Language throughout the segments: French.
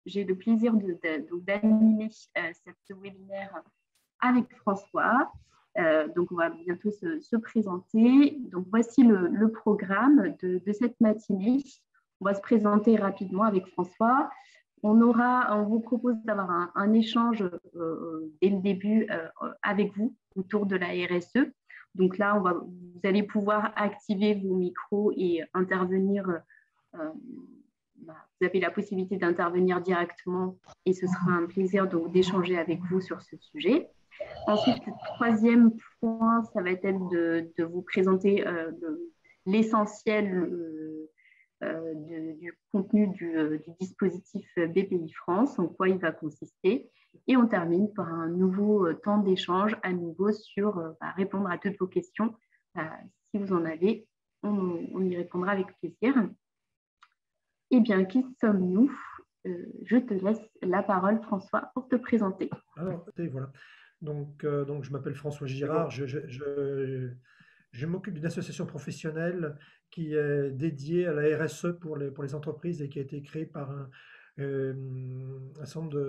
j'ai le plaisir d'animer ce webinaire avec François. Donc, on va bientôt se présenter. Donc, voici le programme de cette matinée. On va se présenter rapidement avec François. On vous propose d'avoir un échange dès le début avec vous autour de la RSE. Donc là, vous allez pouvoir activer vos micros et intervenir. Vous avez la possibilité d'intervenir directement et ce sera un plaisir d'échanger avec vous sur ce sujet. Ensuite, le troisième point, ça va être de vous présenter l'essentiel du contenu du dispositif BPI France, en quoi il va consister. Et on termine par un nouveau temps d'échange à nouveau sur répondre à toutes vos questions. Si vous en avez, on y répondra avec plaisir. Eh bien, qui sommes-nous? Je te laisse la parole, François, pour te présenter. Alors, voilà. Donc, je m'appelle François Girard. Je m'occupe d'une association professionnelle qui est dédiée à la RSE pour les entreprises et qui a été créée par un certain nombre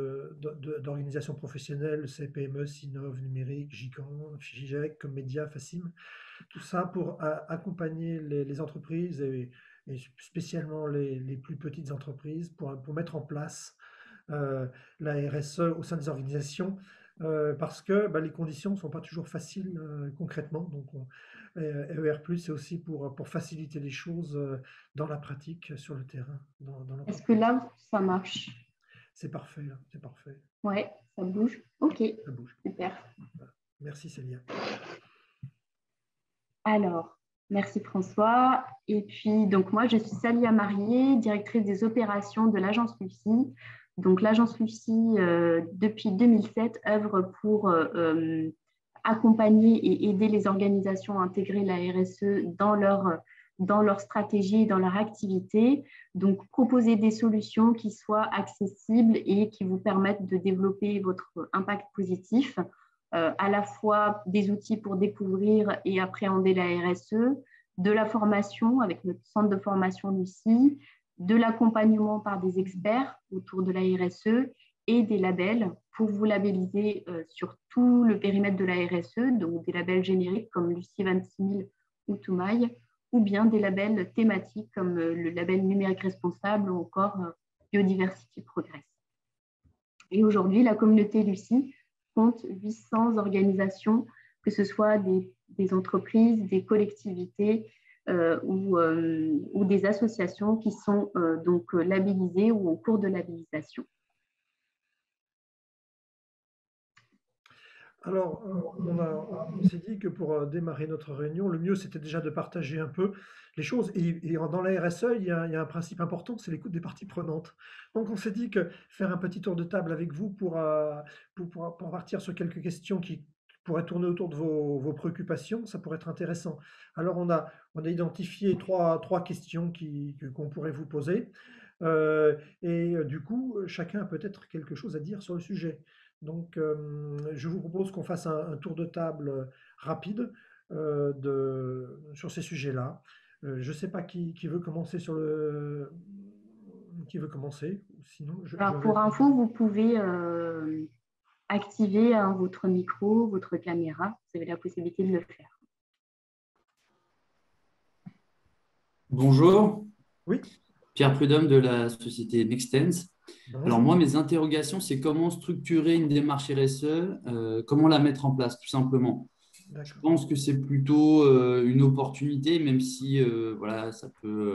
d'organisations professionnelles, CPME, Sinov, Numérique, GICAN, GIGEC, Comedia, Facim. Tout ça pour accompagner les entreprises et spécialement les plus petites entreprises pour mettre en place la RSE au sein des organisations parce que les conditions ne sont pas toujours faciles concrètement. Donc, ER+, c'est aussi pour faciliter les choses dans la pratique, sur le terrain. Est-ce que là, ça marche? C'est parfait, là, c'est parfait. Ouais, ça bouge. Ok, ça bouge. Super. Voilà. Merci Célia. Alors, merci François. Et puis, donc moi, je suis Salia Marié, directrice des opérations de l'agence Lucie. Donc, l'agence Lucie, depuis 2007, œuvre pour accompagner et aider les organisations à intégrer la RSE dans leur stratégie, dans leur activité. Donc, proposer des solutions qui soient accessibles et qui vous permettent de développer votre impact positif. À la fois des outils pour découvrir et appréhender la RSE, de la formation avec notre centre de formation Lucie, de l'accompagnement par des experts autour de la RSE et des labels pour vous labelliser sur tout le périmètre de la RSE, donc des labels génériques comme Lucie 26000 ou Toumaï, ou bien des labels thématiques comme le label numérique responsable ou encore Biodiversity Progress. Et aujourd'hui, la communauté Lucie compte 800 organisations, que ce soit des entreprises, des collectivités ou des associations qui sont donc labellisées ou en cours de labellisation. Alors, on s'est dit que pour démarrer notre réunion, le mieux c'était déjà de partager un peu les choses. Et dans la RSE, il y a un principe important, c'est l'écoute des parties prenantes. Donc, on s'est dit que faire un petit tour de table avec vous pour partir sur quelques questions qui pourraient tourner autour de vos préoccupations, ça pourrait être intéressant. Alors, on a identifié trois questions qu'on pourrait vous poser. Du coup, chacun a peut-être quelque chose à dire sur le sujet. Donc, je vous propose qu'on fasse un tour de table rapide sur ces sujets-là. Je ne sais pas qui veut commencer qui veut commencer. Sinon, Alors, pour info, vous pouvez activer votre micro, votre caméra. Vous avez la possibilité de le faire. Bonjour. Oui. Pierre Prudhomme de la société Nextens. Bonjour. Alors moi, mes interrogations, c'est comment structurer une démarche RSE, comment la mettre en place, tout simplement. Je pense que c'est plutôt une opportunité, même si voilà, ça peut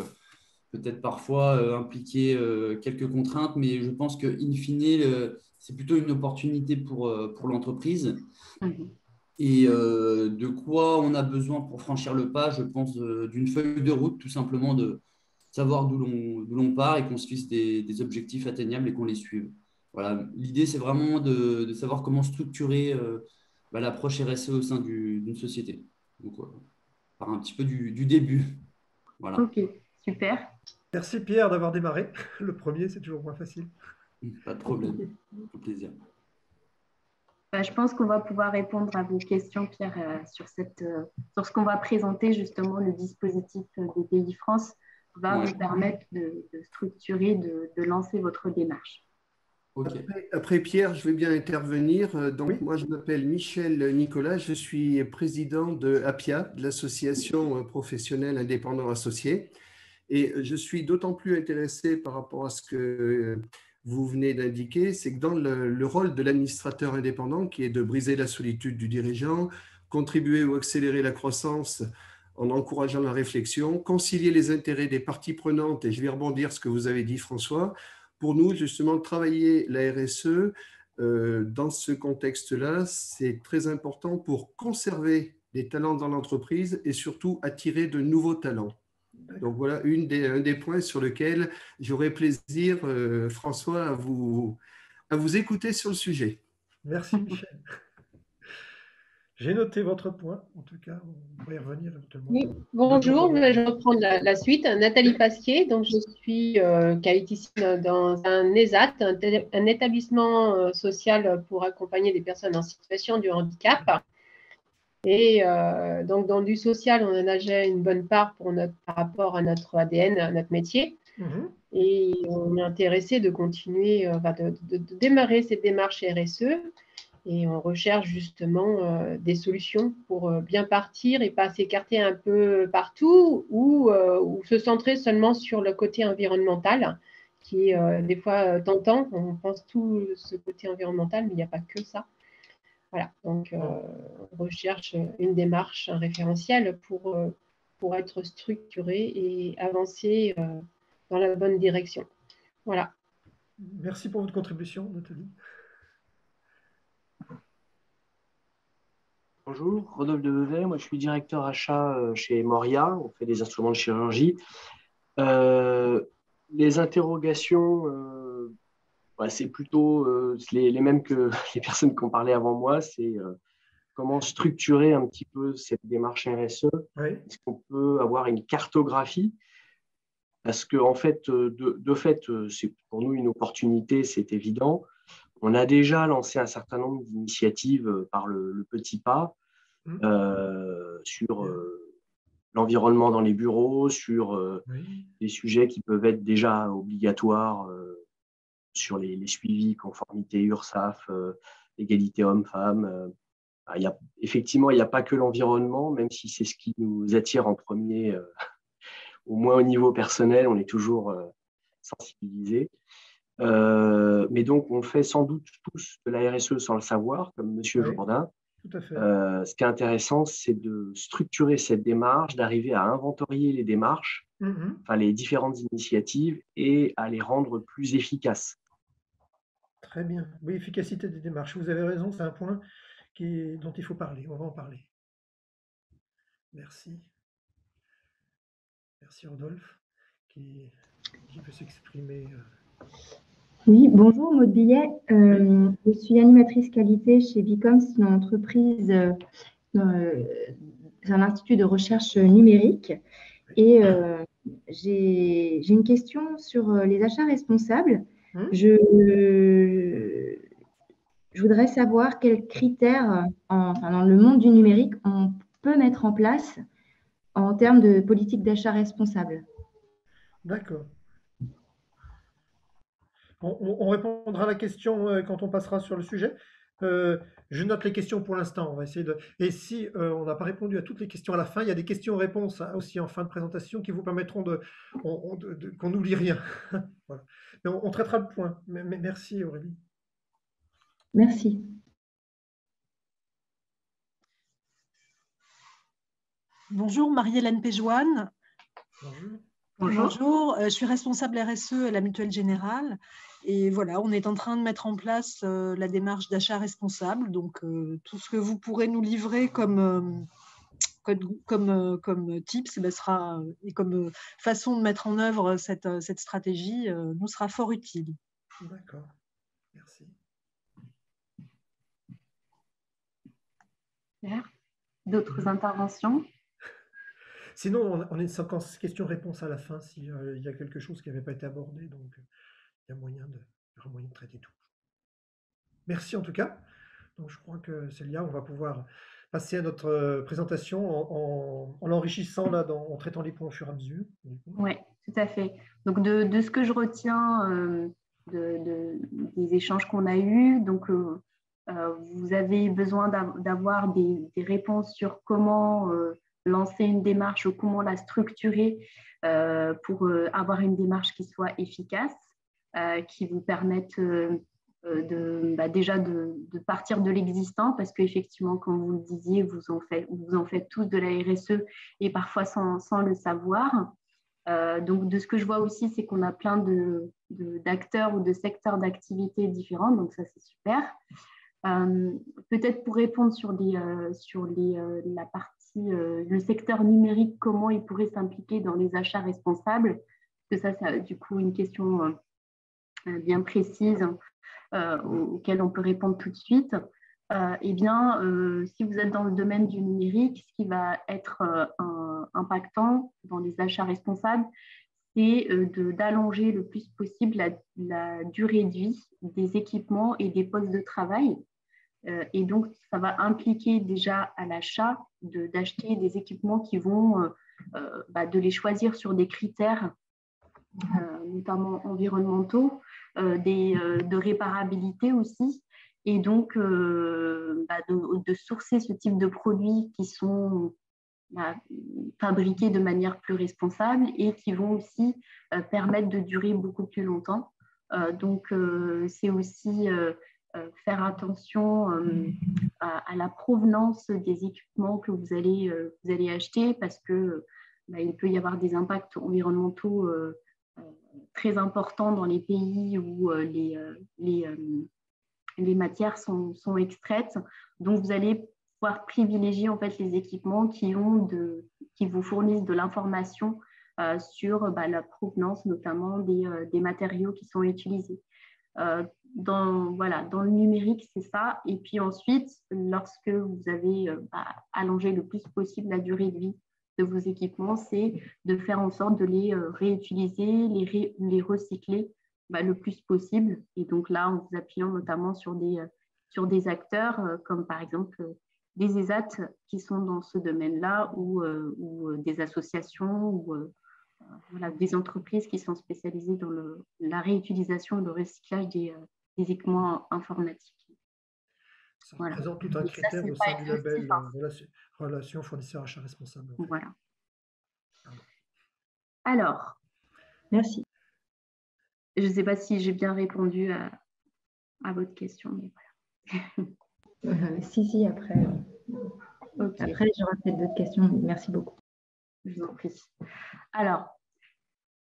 peut-être parfois impliquer quelques contraintes, mais je pense que in fine, c'est plutôt une opportunité pour l'entreprise. Et de quoi on a besoin pour franchir le pas, je pense d'une feuille de route, tout simplement, de savoir d'où l'on part et qu'on se fixe des objectifs atteignables et qu'on les suive. Voilà. L'idée, c'est vraiment de savoir comment structurer l'approche RSE au sein d'une société. Donc, par un petit peu du début. Voilà. Ok, super. Merci Pierre d'avoir démarré. Le premier, c'est toujours moins facile. Pas de problème. Au plaisir. Je pense qu'on va pouvoir répondre à vos questions, Pierre, sur ce qu'on va présenter, justement, le dispositif BPI France va vous permettre de structurer, de lancer votre démarche. Ok. Après Pierre, je vais bien intervenir. Donc, Oui, moi, je m'appelle Michel Nicolas. Je suis président de APIA, de l'Association professionnelle indépendants associés. Et je suis d'autant plus intéressé par rapport à ce que vous venez d'indiquer, c'est que dans le rôle de l'administrateur indépendant, qui est de briser la solitude du dirigeant, contribuer ou accélérer la croissance en encourageant la réflexion, concilier les intérêts des parties prenantes, et je vais rebondir sur ce que vous avez dit, François, pour nous, justement, travailler la RSE dans ce contexte-là, c'est très important pour conserver les talents dans l'entreprise et surtout attirer de nouveaux talents. Donc d'accord. voilà un des points sur lesquels j'aurais plaisir, François, à vous écouter sur le sujet. Merci Michel. J'ai noté votre point, en tout cas, on va y revenir éventuellement Oui, d'autres bonjour, moments. je reprends la suite. Nathalie Oui, Pasquier, donc je suis qualiticienne dans un ESAT, un établissement social pour accompagner des personnes en situation de handicap. Et donc dans du social, on en a déjà une bonne part par rapport à notre ADN, à notre métier. mhm, Et on est intéressé de continuer, de démarrer cette démarche RSE. Et on recherche justement des solutions pour bien partir et pas s'écarter un peu partout ou se centrer seulement sur le côté environnemental qui est des fois tentant. On pense tout ce côté environnemental, mais il n'y a pas que ça. Voilà, donc bon, on recherche une démarche, un référentiel pour être structuré et avancer dans la bonne direction. Voilà. merci pour votre contribution, Nathalie. Bonjour, Rodolphe Devevet, moi je suis directeur achat chez Moria, on fait des instruments de chirurgie. Euh, les interrogations, ouais, c'est plutôt les mêmes que les personnes qui ont parlé avant moi, c'est comment structurer un petit peu cette démarche RSE. Oui, Est-ce qu'on peut avoir une cartographie? Parce que en fait, c'est pour nous une opportunité, c'est évident. On a déjà lancé un certain nombre d'initiatives par le petit pas mhm, sur bien, l'environnement dans les bureaux, sur oui, des sujets qui peuvent être déjà obligatoires sur les suivis, conformité URSAF, égalité homme-femme. Effectivement, il n'y a pas que l'environnement, même si c'est ce qui nous attire en premier, au moins au niveau personnel, on est toujours sensibilisé. Mais donc, on fait sans doute tous de la RSE sans le savoir, comme Monsieur oui, Jourdain. tout à fait. Ce qui est intéressant, c'est de structurer cette démarche, d'arriver à inventorier les démarches, Mhm, enfin les différentes initiatives et à les rendre plus efficaces. très bien. Oui, efficacité des démarches. Vous avez raison, c'est un point dont il faut parler. On va en parler. Merci. Merci Rodolphe, qui, qui veut s'exprimer. Oui, bonjour Maud Billet. Oui, Je suis animatrice qualité chez Vicom, c'est une entreprise, c'est un institut de recherche numérique. Et j'ai une question sur les achats responsables. mhm, Je, je voudrais savoir quels critères, enfin, dans le monde du numérique, on peut mettre en place en termes de politique d'achat responsable. d'accord. On répondra à la question quand on passera sur le sujet. Je note les questions pour l'instant. On va essayer de. Et si on n'a pas répondu à toutes les questions à la fin, il y a des questions-réponses hein, aussi en fin de présentation qui vous permettront qu'on n'oublie rien. Voilà. Mais on traitera le point. Merci Aurélie. Merci. Bonjour, Marie-Hélène Péjoine. Bonjour. Bonjour. Bonjour, je suis responsable RSE à la Mutuelle Générale. Et voilà, on est en train de mettre en place la démarche d'achat responsable. Donc, tout ce que vous pourrez nous livrer comme tips et comme façon de mettre en œuvre cette stratégie nous sera fort utile. D'accord. Merci. D'autres interventions? Sinon, on a une séquence questions-réponses à la fin s'il y a quelque chose qui n'avait pas été abordé. Donc, il y a moyen il y aura moyen de traiter tout. Merci en tout cas. Donc, je crois que Célia, on va pouvoir passer à notre présentation en l'enrichissant là, en traitant les points au fur et à mesure. Oui, tout à fait. Donc, de ce que je retiens des échanges qu'on a eus. Donc, vous avez besoin d'avoir des réponses sur comment lancer une démarche ou comment la structurer pour avoir une démarche qui soit efficace, qui vous permette déjà de partir de l'existant, parce qu'effectivement, comme vous le disiez, vous en faites tous de la RSE et parfois sans le savoir. Donc, de ce que je vois aussi, c'est qu'on a plein d'acteurs ou de secteurs d'activité différents, donc ça, c'est super. Peut-être pour répondre sur la partie, le secteur numérique, comment il pourrait s'impliquer dans les achats responsables, parce que ça, c'est du coup une question bien précise auquel on peut répondre tout de suite. Eh bien, si vous êtes dans le domaine du numérique, ce qui va être impactant dans les achats responsables, c'est d'allonger le plus possible la durée de vie des équipements et des postes de travail. Et donc, ça va impliquer déjà à l'achat d'acheter des équipements qui vont, de les choisir sur des critères, notamment environnementaux, de réparabilité aussi, et donc de sourcer ce type de produits qui sont fabriqués de manière plus responsable et qui vont aussi permettre de durer beaucoup plus longtemps. Donc, c'est aussi faire attention à la provenance des équipements que vous allez acheter, parce que il peut y avoir des impacts environnementaux très importants dans les pays où les matières sont extraites. Donc, vous allez pouvoir privilégier en fait les équipements qui vous fournissent de l'information sur la provenance notamment des matériaux qui sont utilisés. Dans le numérique, c'est ça. Et puis ensuite, lorsque vous avez allongé le plus possible la durée de vie de vos équipements, c'est de faire en sorte de les réutiliser, les recycler le plus possible. Et donc là, en vous appuyant notamment sur des acteurs comme par exemple des ESAT qui sont dans ce domaine-là, ou des associations, ou des entreprises qui sont spécialisées dans la réutilisation et le recyclage des équipements informatiques. Ça représente tout un critère au sein du label relation fournisseur-achat responsable. En fait. Voilà. Alors, merci. Je ne sais pas si j'ai bien répondu à votre question, mais voilà. Si, après. Okay. Après, j'aurai peut-être d'autres questions. Merci beaucoup. Je vous en prie. Alors,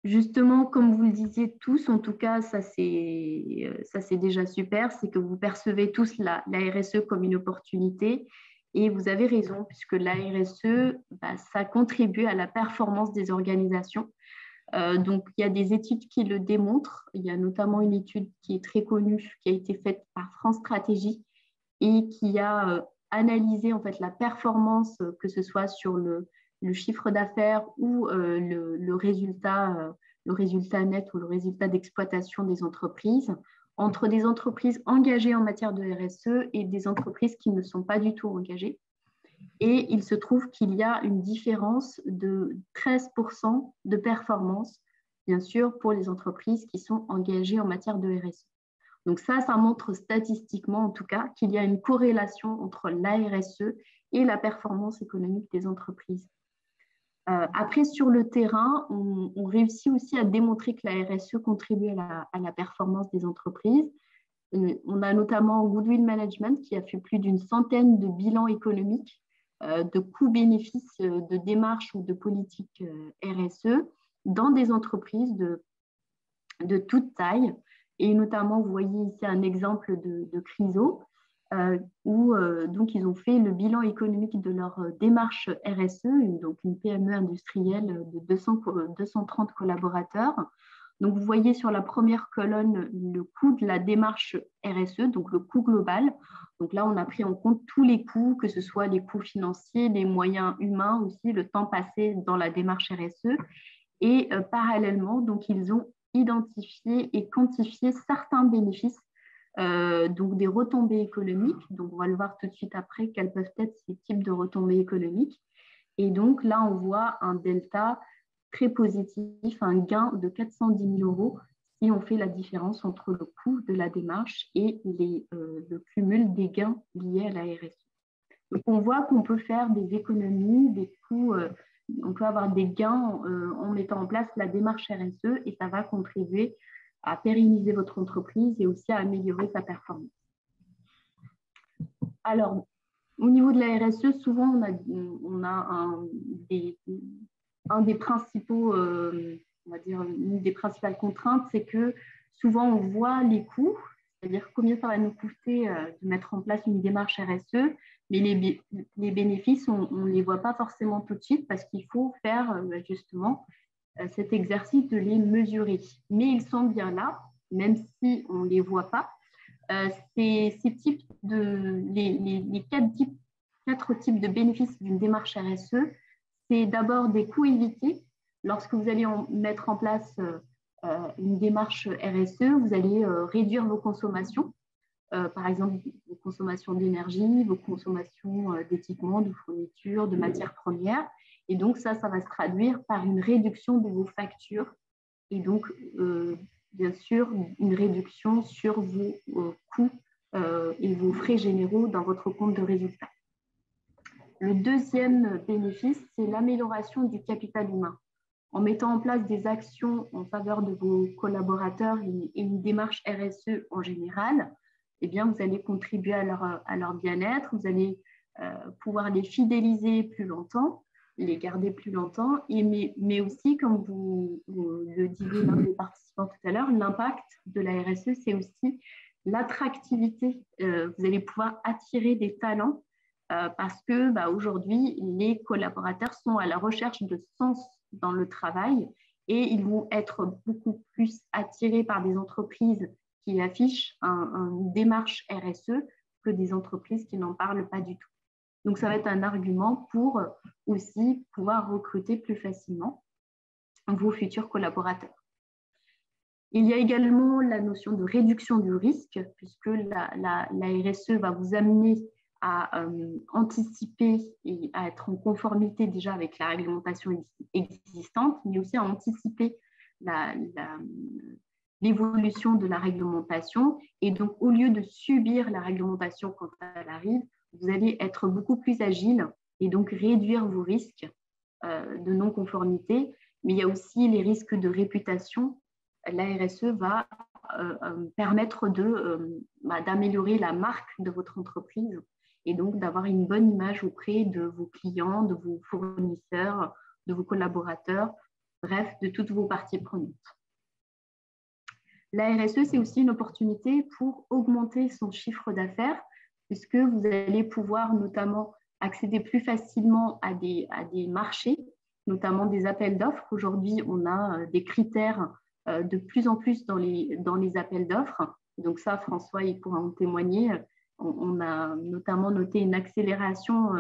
justement, comme vous le disiez tous, en tout cas, ça c'est déjà super, c'est que vous percevez tous la RSE comme une opportunité, et vous avez raison, puisque la RSE, ça contribue à la performance des organisations. Donc, il y a des études qui le démontrent. Il y a notamment une étude qui est très connue, qui a été faite par France Stratégie et qui a analysé en fait la performance, que ce soit sur le chiffre d'affaires ou le résultat net ou le résultat d'exploitation des entreprises, entre des entreprises engagées en matière de RSE et des entreprises qui ne sont pas du tout engagées. Et il se trouve qu'il y a une différence de 13% de performance, bien sûr, pour les entreprises qui sont engagées en matière de RSE. Donc ça montre statistiquement, en tout cas, qu'il y a une corrélation entre la RSE et la performance économique des entreprises. Après, sur le terrain, on réussit aussi à démontrer que la RSE contribue à la performance des entreprises. On a notamment Goodwill Management qui a fait plus d'une centaine de bilans économiques de coûts-bénéfices de démarches ou de politiques RSE dans des entreprises de toute taille. Et notamment, vous voyez ici un exemple de Chryso, où donc ils ont fait le bilan économique de leur démarche RSE, donc une PME industrielle de 230 collaborateurs. Donc, vous voyez sur la première colonne le coût de la démarche RSE, donc le coût global. Donc là, on a pris en compte tous les coûts, que ce soit les coûts financiers, les moyens humains aussi, le temps passé dans la démarche RSE. Et parallèlement, donc, ils ont identifié et quantifié certains bénéfices, donc des retombées économiques. Donc, on va le voir tout de suite après, quels peuvent être ces types de retombées économiques. Et donc, là, on voit un delta très positif, un gain de 410 000 € si on fait la différence entre le coût de la démarche et le cumul des gains liés à la RSE. Donc, on voit qu'on peut faire des économies, des coûts, on peut avoir des gains en mettant en place la démarche RSE et ça va contribuer à pérenniser votre entreprise et aussi à améliorer sa performance. Alors, au niveau de la RSE, souvent, on a un des principaux, on va dire, une des principales contraintes, c'est que souvent, on voit les coûts, c'est-à-dire combien ça va nous coûter de mettre en place une démarche RSE, mais les bénéfices, on ne les voit pas forcément tout de suite parce qu'il faut faire justement cet exercice de les mesurer. Mais ils sont bien là, même si on ne les voit pas. Les quatre types de bénéfices d'une démarche RSE, c'est d'abord des coûts évités. Lorsque vous allez mettre en place une démarche RSE, vous allez réduire vos consommations, par exemple vos consommations d'énergie, vos consommations d'équipements, de fournitures, de matières premières. Et donc ça va se traduire par une réduction de vos factures et donc bien sûr une réduction sur vos coûts et vos frais généraux dans votre compte de résultat. Le deuxième bénéfice, c'est l'amélioration du capital humain. En mettant en place des actions en faveur de vos collaborateurs et une démarche RSE en général, eh bien, vous allez contribuer à leur bien-être, vous allez pouvoir les fidéliser plus longtemps, les garder plus longtemps, mais aussi, comme vous le disiez l'un des participants tout à l'heure, l'impact de la RSE, c'est aussi l'attractivité. Vous allez pouvoir attirer des talents parce que aujourd'hui, les collaborateurs sont à la recherche de sens dans le travail et ils vont être beaucoup plus attirés par des entreprises qui affichent une démarche RSE que des entreprises qui n'en parlent pas du tout. Donc, ça va être un argument pour aussi pouvoir recruter plus facilement vos futurs collaborateurs. Il y a également la notion de réduction du risque, puisque la RSE va vous amener à anticiper et à être en conformité déjà avec la réglementation existante, mais aussi à anticiper l'évolution de la réglementation. Et donc, au lieu de subir la réglementation quand elle arrive, vous allez être beaucoup plus agile et donc réduire vos risques de non-conformité. Mais il y a aussi les risques de réputation. La RSE va permettre d'améliorer la marque de votre entreprise et donc d'avoir une bonne image auprès de vos clients, de vos fournisseurs, de vos collaborateurs, bref, de toutes vos parties prenantes. La RSE, c'est aussi une opportunité pour augmenter son chiffre d'affaires, puisque vous allez pouvoir notamment accéder plus facilement à des marchés, notamment des appels d'offres. Aujourd'hui, on a des critères de plus en plus dans les appels d'offres. Donc ça, François, il pourra en témoigner. On a notamment noté une accélération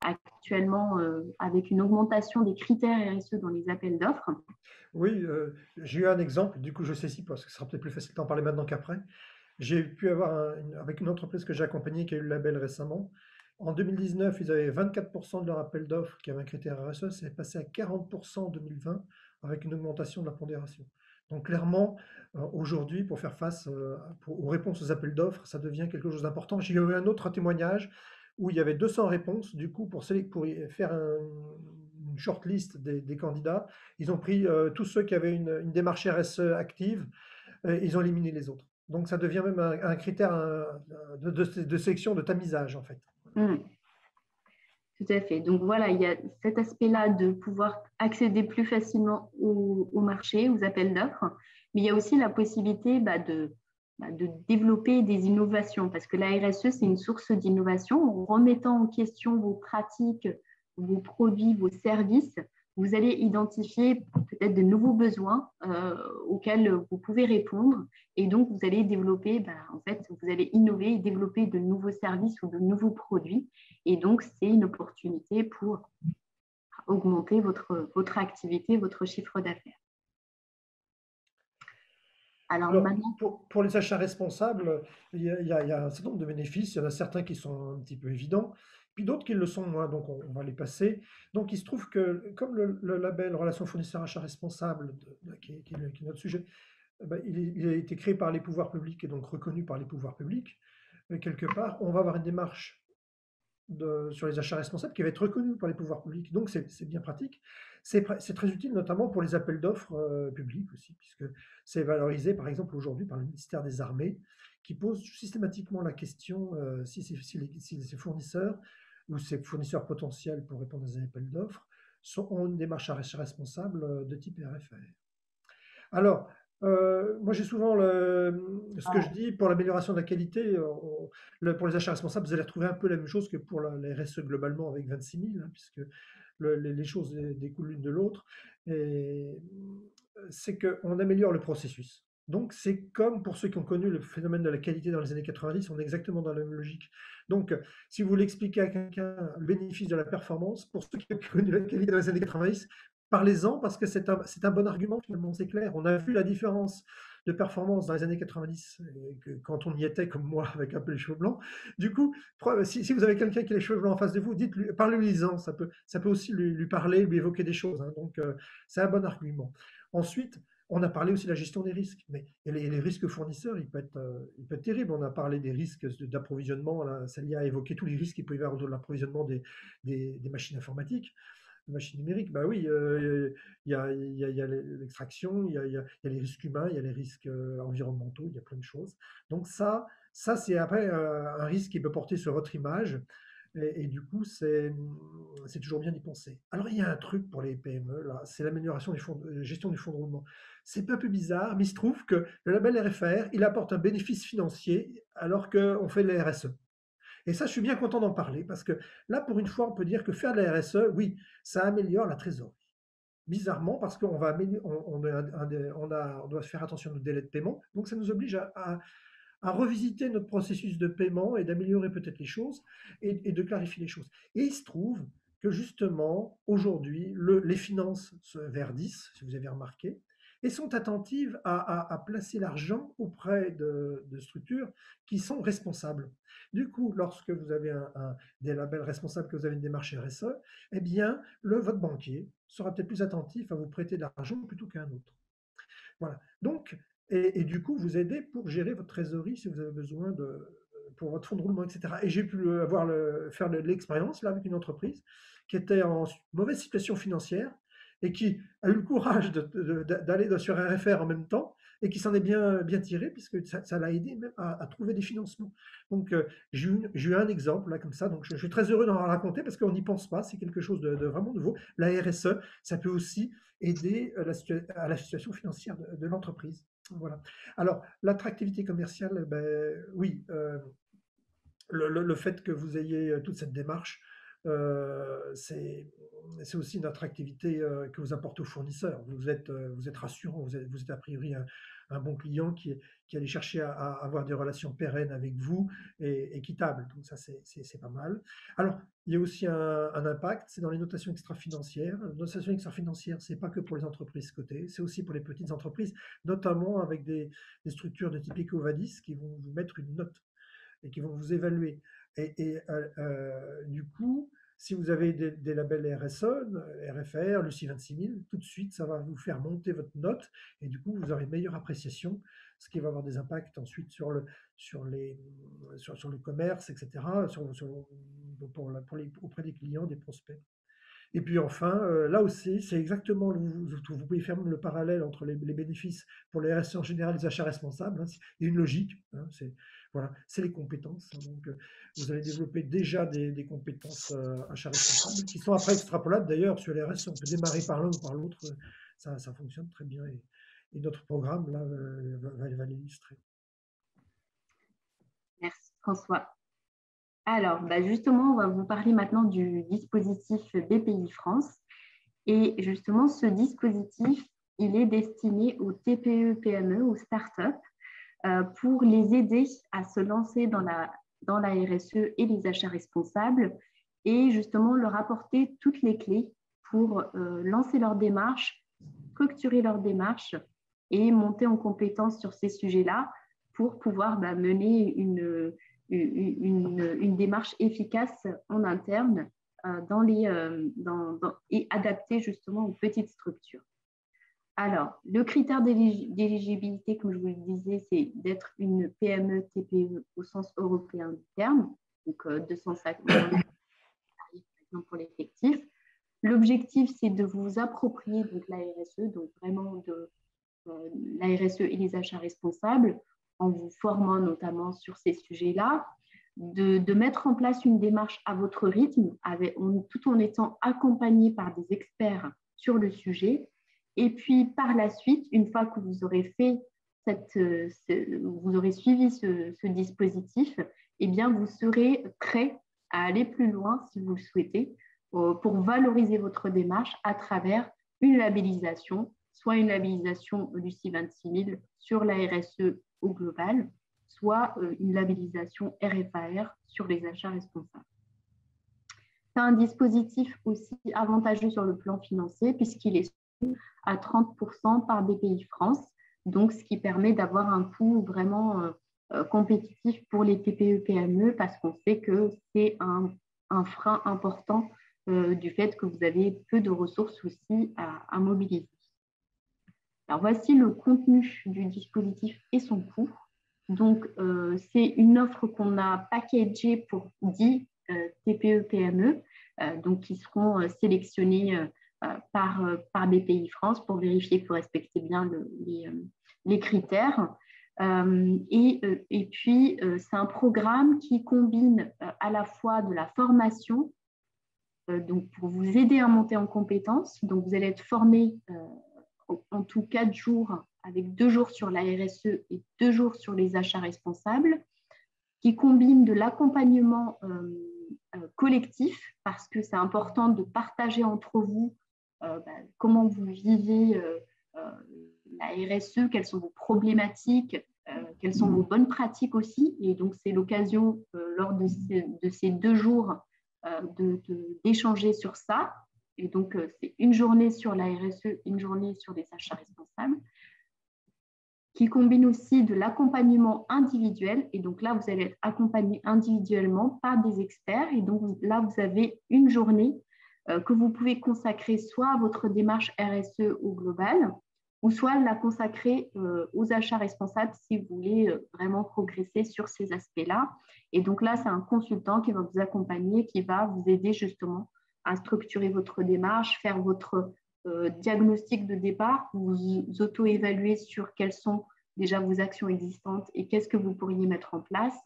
actuellement avec une augmentation des critères RSE dans les appels d'offres. Oui, j'ai eu un exemple, du coup je sais si, parce que ce sera peut-être plus facile d'en parler maintenant qu'après. J'ai pu avoir, avec une entreprise que j'ai accompagnée qui a eu le label récemment, en 2019, ils avaient 24% de leur appel d'offres qui avait un critère RSE, c'est passé à 40% en 2020 avec une augmentation de la pondération. Donc clairement, aujourd'hui, pour faire face aux réponses aux appels d'offres, ça devient quelque chose d'important. J'ai eu un autre témoignage où il y avait 200 réponses, du coup, pour faire une shortlist des candidats, ils ont pris tous ceux qui avaient une démarche RSE active, et ils ont éliminé les autres. Donc ça devient même un critère de sélection, de tamisage, en fait. Tout à fait. Donc voilà, il y a cet aspect-là de pouvoir accéder plus facilement au marché, aux appels d'offres, mais il y a aussi la possibilité de développer des innovations, parce que la RSE, c'est une source d'innovation. En remettant en question vos pratiques, vos produits, vos services, vous allez identifier peut-être de nouveaux besoins auxquels vous pouvez répondre. Et donc, vous allez développer, en fait, vous allez innover et développer de nouveaux services ou de nouveaux produits. Et donc, c'est une opportunité pour augmenter votre activité, votre chiffre d'affaires. Alors maintenant, pour les achats responsables, il y a un certain nombre de bénéfices. Il y en a certains qui sont un petit peu évidents, puis d'autres qui le sont moins, donc on va les passer. Donc il se trouve que, comme le label Relation fournisseur achat responsable, qui est notre sujet, il a été créé par les pouvoirs publics et donc reconnu par les pouvoirs publics. Quelque part, on va avoir une démarche sur les achats responsables qui va être reconnue par les pouvoirs publics. Donc, c'est bien pratique. C'est très utile, notamment pour les appels d'offres publics aussi, puisque c'est valorisé, par exemple, aujourd'hui par le ministère des Armées, qui pose systématiquement la question si ces fournisseurs ou ces fournisseurs potentiels pour répondre à des appels d'offres ont une démarche à achat responsable de type RFR. Alors, moi j'ai souvent ce que je dis pour l'amélioration de la qualité, pour les achats responsables, vous allez retrouver un peu la même chose que pour la RSE globalement avec 26 000, hein, puisque les choses découlent l'une de l'autre. Et c'est qu'on améliore le processus. Donc, c'est comme pour ceux qui ont connu le phénomène de la qualité dans les années 90, on est exactement dans la même logique. Donc, si vous voulez expliquer à quelqu'un le bénéfice de la performance, pour ceux qui ont connu la qualité dans les années 90, parlez-en parce que c'est un bon argument finalement, c'est clair. On a vu la différence de performance dans les années 90 quand on y était comme moi avec un peu les cheveux blancs. Du coup, si vous avez quelqu'un qui a les cheveux blancs en face de vous, parlez-lui-en, ça peut aussi lui parler, lui évoquer des choses. Hein. Donc, c'est un bon argument. Ensuite, on a parlé aussi de la gestion des risques, mais les risques fournisseurs, il peut être terrible. On a parlé des risques d'approvisionnement, Célia a évoqué tous les risques qu'il peut y avoir autour de l'approvisionnement des machines informatiques. Machines numériques, bah oui, il y a l'extraction, il y a les risques humains, il y a les risques environnementaux, il y a plein de choses. Donc ça c'est après un risque qui peut porter sur votre image. Et du coup, c'est toujours bien d'y penser. Alors, il y a un truc pour les PME, là, c'est l'amélioration de gestion du fonds de roulement. C'est un peu bizarre, mais il se trouve que le label RFR, il apporte un bénéfice financier alors qu'on fait de la RSE. Et ça, je suis bien content d'en parler parce que là, pour une fois, on peut dire que faire de la RSE, oui, ça améliore la trésorerie. Bizarrement, parce qu'on doit faire attention à nos délais de paiement, donc ça nous oblige à revisiter notre processus de paiement et d'améliorer peut-être les choses et de clarifier les choses. Et il se trouve que justement, aujourd'hui, les finances se verdissent, si vous avez remarqué, et sont attentives à placer l'argent auprès de structures qui sont responsables. Du coup, lorsque vous avez des labels responsables, que vous avez une démarche RSE, eh bien, votre banquier sera peut-être plus attentif à vous prêter de l'argent plutôt qu'un autre. Voilà. Donc, et du coup, vous aidez pour gérer votre trésorerie si vous avez besoin pour votre fonds de roulement, etc. Et j'ai pu faire l'expérience là avec une entreprise qui était en mauvaise situation financière et qui a eu le courage d'aller sur RFR en même temps et qui s'en est bien tiré puisque ça l'a aidé même à trouver des financements. Donc, j'ai eu un exemple là comme ça. Donc, je suis très heureux d'en raconter parce qu'on n'y pense pas. C'est quelque chose de vraiment nouveau. La RSE, ça peut aussi aider à la situation financière de l'entreprise. Voilà. Alors, l'attractivité commerciale, ben, oui, le fait que vous ayez toute cette démarche, c'est aussi une attractivité que vous apportez aux fournisseurs. Vous êtes rassurant, vous êtes a priori un bon client qui allait chercher à avoir des relations pérennes avec vous et équitables. Donc ça, c'est pas mal. Alors, il y a aussi un impact, c'est dans les notations extra-financières. Les notations extra-financières, c'est pas que pour les entreprises cotées, c'est aussi pour les petites entreprises, notamment avec des structures de type EcoVadis qui vont vous mettre une note et qui vont vous évaluer. Du coup, si vous avez des labels RSE, RFR, Lucie 26000, tout de suite, ça va vous faire monter votre note et du coup, vous aurez une meilleure appréciation, ce qui va avoir des impacts ensuite sur le commerce, etc., auprès des clients, des prospects. Et puis enfin, là aussi, c'est exactement, vous pouvez faire le parallèle entre les bénéfices pour les RSE en général, les achats responsables. Hein, il y a une logique, hein, c'est les compétences. Hein, donc, vous allez développer déjà des compétences achats responsables qui sont après extrapolables d'ailleurs sur les RSE. On peut démarrer par l'un ou par l'autre, ça fonctionne très bien. Et notre programme là va l'illustrer. Merci François. Alors, justement, on va vous parler maintenant du dispositif BPI France. Et justement, ce dispositif, il est destiné aux TPE, PME, aux startups, pour les aider à se lancer dans la RSE et les achats responsables et justement leur apporter toutes les clés pour lancer leur démarche, structurer leur démarche et monter en compétence sur ces sujets-là pour pouvoir mener une démarche efficace en interne et adaptée justement aux petites structures. Alors, le critère d'éligibilité, comme je vous le disais, c'est d'être une PME, TPE au sens européen du terme, donc 250 salariés par exemple pour l'effectif. L'objectif, c'est de vous approprier donc, la RSE, donc vraiment la RSE et les achats responsables, en vous formant notamment sur ces sujets-là, de mettre en place une démarche à votre rythme, tout en étant accompagné par des experts sur le sujet. Et puis, par la suite, une fois que vous aurez fait vous aurez suivi ce dispositif, eh bien, vous serez prêt à aller plus loin, si vous le souhaitez, pour valoriser votre démarche à travers une labellisation, soit une labellisation Lucie 26000 sur la RSE au global, soit une labellisation RFAR sur les achats responsables. C'est un dispositif aussi avantageux sur le plan financier puisqu'il est à 30% par Bpifrance, donc ce qui permet d'avoir un coût vraiment compétitif pour les TPE-PME parce qu'on sait que c'est un frein important du fait que vous avez peu de ressources aussi à mobiliser. Alors voici le contenu du dispositif et son coût. Donc c'est une offre qu'on a packagée pour 10 TPE-PME, donc qui seront sélectionnés par Bpifrance pour vérifier que vous respectez bien les critères. Et puis, c'est un programme qui combine à la fois de la formation, donc pour vous aider à monter en compétences. Donc, vous allez être formé en tout 4 jours, avec 2 jours sur la RSE et 2 jours sur les achats responsables, qui combine de l'accompagnement collectif, parce que c'est important de partager entre vous comment vous vivez la RSE, quelles sont vos problématiques, quelles sont vos bonnes pratiques aussi. Et donc, c'est l'occasion, lors de ces 2 jours, d'échanger sur ça. Et donc, c'est une journée sur la RSE, une journée sur les achats responsables, qui combine aussi de l'accompagnement individuel. Et donc là, vous allez être accompagné individuellement par des experts. Et donc là, vous avez une journée que vous pouvez consacrer soit à votre démarche RSE au global, ou soit la consacrer aux achats responsables si vous voulez vraiment progresser sur ces aspects-là. Et donc là, c'est un consultant qui va vous accompagner, qui va vous aider justement à structurer votre démarche, faire votre diagnostic de départ, vous auto-évaluer sur quelles sont déjà vos actions existantes et qu'est-ce que vous pourriez mettre en place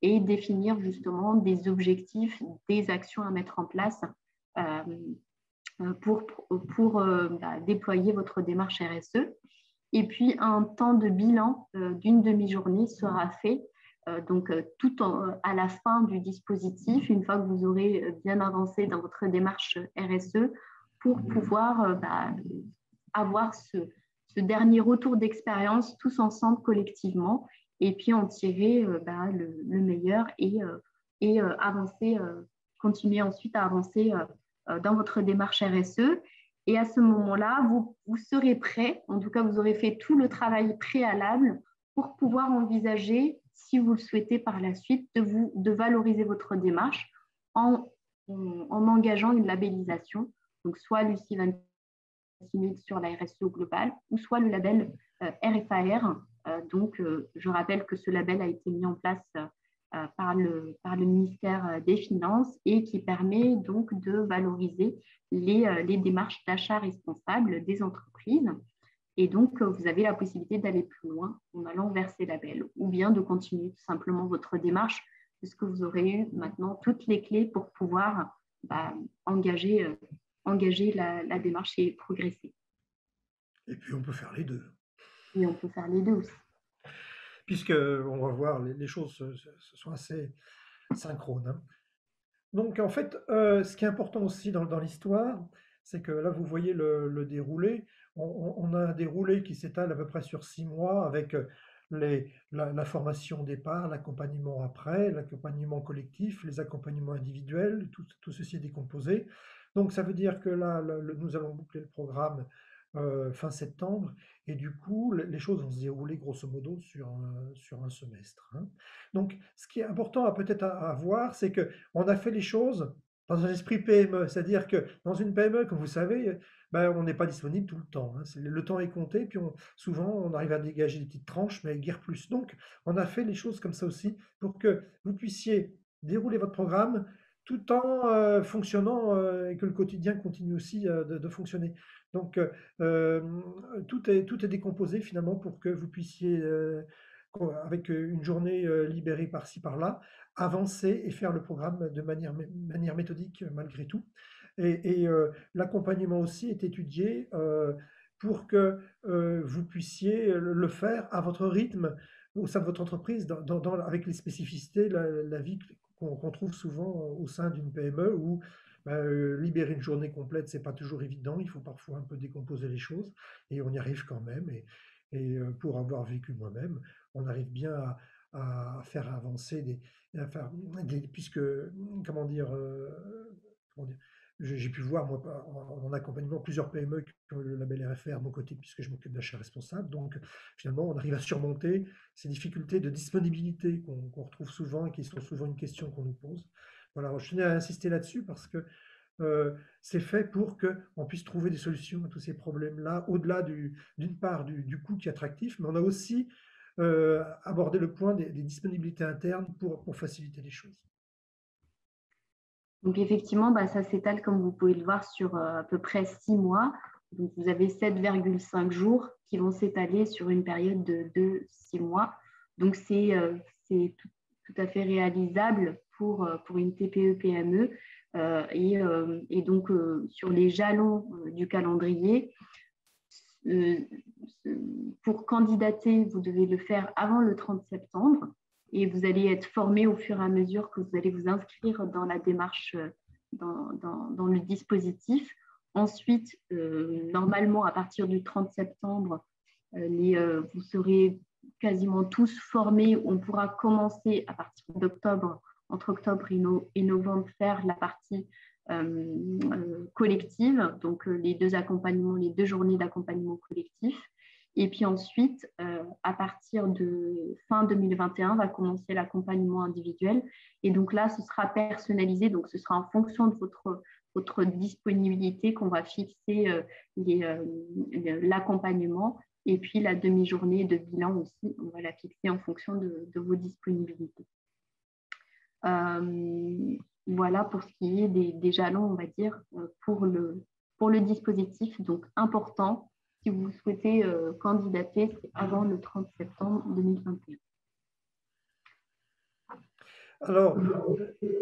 et définir justement des objectifs, des actions à mettre en place pour déployer votre démarche RSE. Et puis, un temps de bilan d'une demi-journée sera fait à la fin du dispositif, une fois que vous aurez bien avancé dans votre démarche RSE, pour pouvoir avoir ce dernier retour d'expérience tous ensemble collectivement et puis en tirer le meilleur et avancer, continuer ensuite à avancer dans votre démarche RSE. Et à ce moment-là, vous serez prêt, en tout cas vous aurez fait tout le travail préalable pour pouvoir envisager, si vous le souhaitez par la suite, de valoriser votre démarche en engageant une labellisation, donc soit Lucie 26000 sur la RSE au global, ou soit le label RFAR. Je rappelle que ce label a été mis en place par le ministère des Finances et qui permet donc de valoriser les démarches d'achat responsable des entreprises. Et donc, vous avez la possibilité d'aller plus loin en allant vers ces labels ou bien de continuer tout simplement votre démarche puisque vous aurez eu maintenant toutes les clés pour pouvoir engager la démarche et progresser. Et puis, on peut faire les deux. Et on peut faire les deux aussi. Puisqu'on va voir, les choses sont assez synchrones. Hein. Donc, en fait, ce qui est important aussi dans l'histoire, c'est que là, vous voyez le déroulé. On a un déroulé qui s'étale à peu près sur 6 mois avec la formation au départ, l'accompagnement après, l'accompagnement collectif, les accompagnements individuels, tout ceci est décomposé. Donc, ça veut dire que là, nous allons boucler le programme fin septembre et du coup, les choses vont se dérouler grosso modo sur un semestre. Hein. Donc, ce qui est important peut-être à voir, c'est qu'on a fait les choses dans un esprit PME. C'est-à-dire que dans une PME, comme vous savez, ben, on n'est pas disponible tout le temps, hein. Le temps est compté, puis souvent on arrive à dégager des petites tranches, mais guère plus. Donc, on a fait les choses comme ça aussi pour que vous puissiez dérouler votre programme tout en fonctionnant et que le quotidien continue aussi de fonctionner. Donc, euh, tout est décomposé finalement pour que vous puissiez, avec une journée libérée par-ci, par-là, avancer et faire le programme de manière méthodique malgré tout. Et l'accompagnement aussi est étudié pour que vous puissiez le faire à votre rythme au sein de votre entreprise, avec les spécificités, la vie qu'on trouve souvent au sein d'une PME où libérer une journée complète, c'est pas toujours évident. Il faut parfois un peu décomposer les choses et on y arrive quand même. Et pour avoir vécu moi-même, on arrive bien à faire avancer puisque, comment dire, comment dire, j'ai pu voir, moi, en accompagnement, plusieurs PME qui ont le label RFR de mon côté, puisque je m'occupe d'achat responsable. Donc, finalement, on arrive à surmonter ces difficultés de disponibilité qu'on retrouve souvent et qui sont souvent une question qu'on nous pose. Voilà, je tenais à insister là-dessus parce que c'est fait pour qu'on puisse trouver des solutions à tous ces problèmes-là, au-delà d'une part du coût qui est attractif, mais on a aussi abordé le point des disponibilités internes pour faciliter les choses. Donc effectivement, ça s'étale, comme vous pouvez le voir, sur à peu près 6 mois. Donc vous avez 7,5 jours qui vont s'étaler sur une période de 6 mois. Donc c'est tout à fait réalisable pour une TPE-PME. Et donc sur les jalons du calendrier, pour candidater, vous devez le faire avant le 30 septembre. Et vous allez être formé au fur et à mesure que vous allez vous inscrire dans la démarche, dans le dispositif. Ensuite, normalement, à partir du 30 septembre, vous serez quasiment tous formés. On pourra commencer à partir d'octobre, entre octobre et novembre, faire la partie collective, donc les 2 journées d'accompagnement collectif. Et puis ensuite, à partir de fin 2021, va commencer l'accompagnement individuel. Et donc là, ce sera personnalisé. Donc, ce sera en fonction de votre disponibilité qu'on va fixer l'accompagnement. Et puis, la demi-journée de bilan aussi, on va la fixer en fonction de vos disponibilités. Voilà pour ce qui est des jalons, on va dire, pour le dispositif. Donc, important. Si vous souhaitez candidater, c'est avant le 30 septembre 2021. Alors,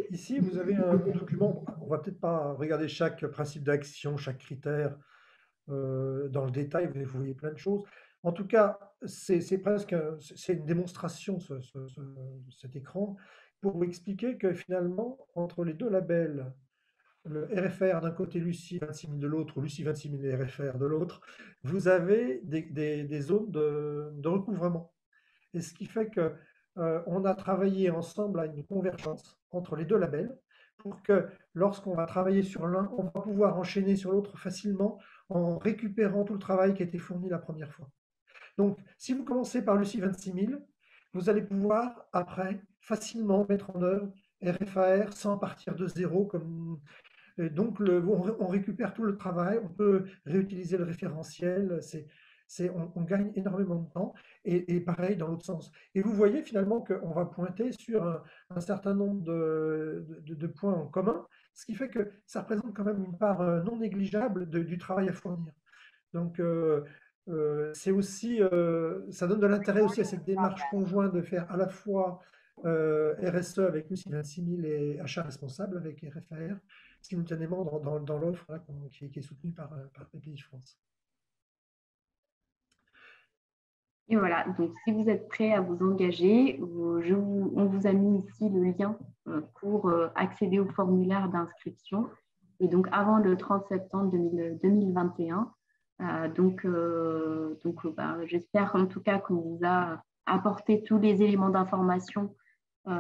ici, vous avez un document. On ne va peut-être pas regarder chaque principe d'action, chaque critère dans le détail. Vous voyez plein de choses. En tout cas, c'est une démonstration, cet écran, pour vous expliquer que finalement, entre les deux labels, le RFR d'un côté, Lucie 26000 de l'autre, ou Lucie 26000 et RFR de l'autre, vous avez des zones de recouvrement. Et ce qui fait que on a travaillé ensemble à une convergence entre les deux labels pour que lorsqu'on va travailler sur l'un, on va pouvoir enchaîner sur l'autre facilement en récupérant tout le travail qui a été fourni la première fois. Donc, si vous commencez par Lucie 26000, vous allez pouvoir après facilement mettre en œuvre RFAR sans partir de zéro comme et donc, on récupère tout le travail, on peut réutiliser le référentiel, on gagne énormément de temps, et pareil dans l'autre sens. Et vous voyez finalement qu'on va pointer sur un certain nombre de points en commun, ce qui fait que ça représente quand même une part non négligeable du travail à fournir. Donc, c'est aussi, ça donne de l'intérêt aussi à cette démarche conjointe de faire à la fois RSE avec Lucie 26000 et achat responsable avec RFAR, simultanément dans l'offre qui est soutenue par PPI France. Et voilà, donc si vous êtes prêts à vous engager, on vous a mis ici le lien pour accéder au formulaire d'inscription. Et donc avant le 30 septembre 2021. J'espère en tout cas qu'on vous a apporté tous les éléments d'information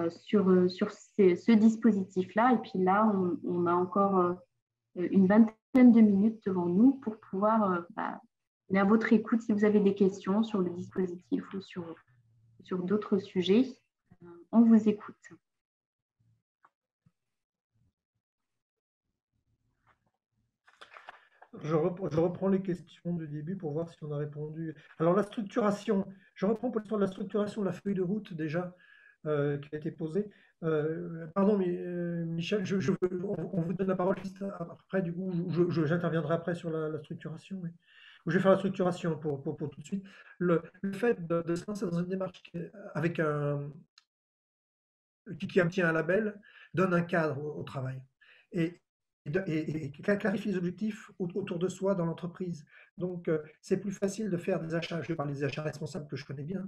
sur ce dispositif-là. Et puis là, on a encore une vingtaine de minutes devant nous pour pouvoir à votre écoute si vous avez des questions sur le dispositif ou sur d'autres sujets. On vous écoute. Je reprends les questions du début pour voir si on a répondu. Alors, la structuration, je reprends pour l'histoire de la structuration de la feuille de route déjà qui a été posée. Pardon, Michel, on vous donne la parole juste après, du coup, j'interviendrai après sur la structuration. Je vais faire la structuration pour tout de suite. Le fait de se lancer dans une démarche avec qui obtient un label donne un cadre au travail. Et clarifie les objectifs autour de soi dans l'entreprise. Donc, c'est plus facile de faire des achats, je vais parler des achats responsables que je connais bien,